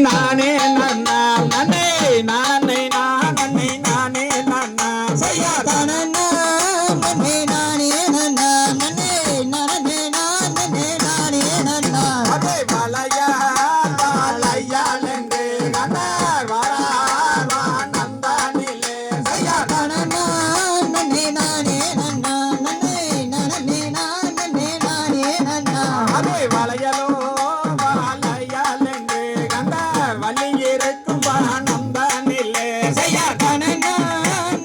நானே நன்னா நன்னே நானே நானே நானே நன்னா செய்யா தனன்னா நன்னே நானே நன்னா நன்னே நானே நானே நானே நன்னா அதே மலையா மலையாலென்று கண்டார் வாரா நந்தானிலே செய்யா தனன்னா நன்னே நானே நன்னா நன்னே நானே நானே நானே நன்னா அதே வளையலோ வளையாலென்று கண்டார் வள்ளி இருக்கும் நந்தானிலே செய்யா தனன்னா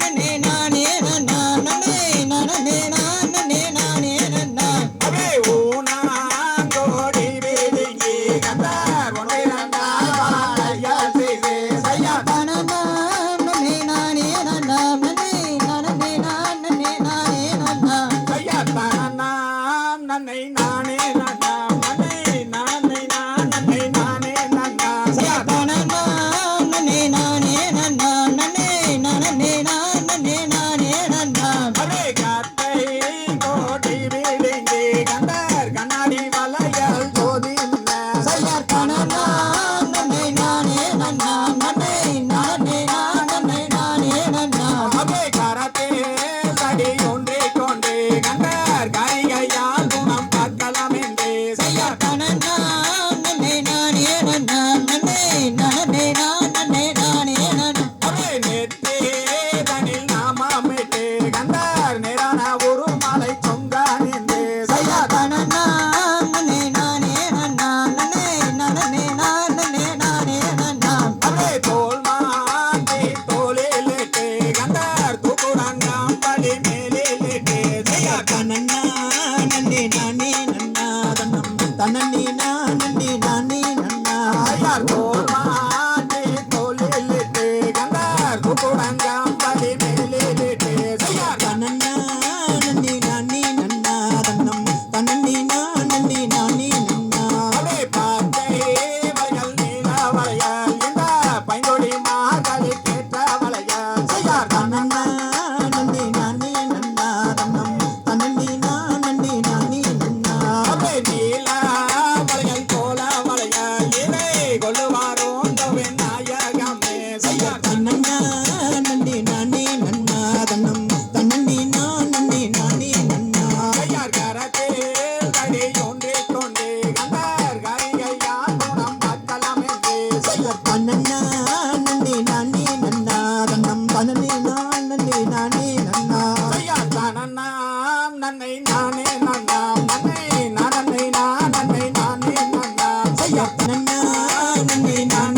நன்னே நானே நன்னா நன்னே நானே நானே நானே நன்னா அதே ஊனாங்கோடி வேடிங்கி கண்டார் ஒன்றை நந்தார் வளையால் செய்து செய்யா தனன்னா நன்னே நானே நன்னா நன்னே நானே நானே நானே நன்னா செய்யா தனனாம் நன்னை நானே நன்னாம் நன்னை நானே நானே நானே நன்னா செய்யா தனன்னா நன்னே நானே நன்னா நன்னே நானே நானே நானே நன்னா அதே காத்தை கோடி வீடுங்கி கண்டார் கண்ணாடி வளையல் ஜோதி செய்யா தனன்னா நன்னே நானே நன்னா நன்னே நானே நானே நானே நன்னா அதே கரத்தே தடி ஒன்றே கொண்டே கண்டார் காரிகையால் குணம் பார்க்கலாம் என்றே செய்யா தனன்னா நன்னே நானே நன்னா நன்னே நானே நானே நானே நன்னா அதே நெத்தே தனில் நாமமிட்டு கண்டார் நேரான ஒரு மலை சொங்கான் என்றே செய்யா தனன்னா நன்னே நானே நன்னா நன்னே நானே நானே நானே நன்னா அதே தோல் மாட்டி தோலிலிட்டு கண்டார் தூக்குறாங்காம் படி மேலிலிட்டு செய்யா தனன்னா நன்னே நானே நன்னா தன்னம் தன்னே நானே நானே நன்னா ஐயார் தோல் மாட்டி தோலிலிட்டு கண்டார் தூக்குறாங்காம் படி மேலிலிட்டு செய்யா தனன்னா நன்னே நானே நன்னா தன்னம் தன்னே நானே நானே நன்னா அதே பாட்டை வளையல் நீல வளையல் இந்த பைங்கொடி மார்கழி கேட்ட வளையல் செய்யா தனன்னா நன்னே நானே நன்னா தன்னம் தன்னே நானே நானே நன்னா அதே நீல வளையல் போல வளையல் இதை கொள்ளுவாரோன் தோவின் நாயகமே செய்யா தனன்னா நன்னே நானே நன்னா தன்னம் தன்னே நானே நானே நன்னா ஐயார் கரத்தில் கடி ஒன்றே கொண்டு கண்டார் கரிகையால் குணம் பார்க்கலாம் என்று செய்யா தனன்னா நன்னே நானே நன்னா தன்னம் தன்னே நானே நானே நன்னா செய்யா தனனாம் நன்னை நானே நன்னாம் நன்னை நானே நானே நானே நன்னாம் செய்யா தனன்னா நன்னே நானே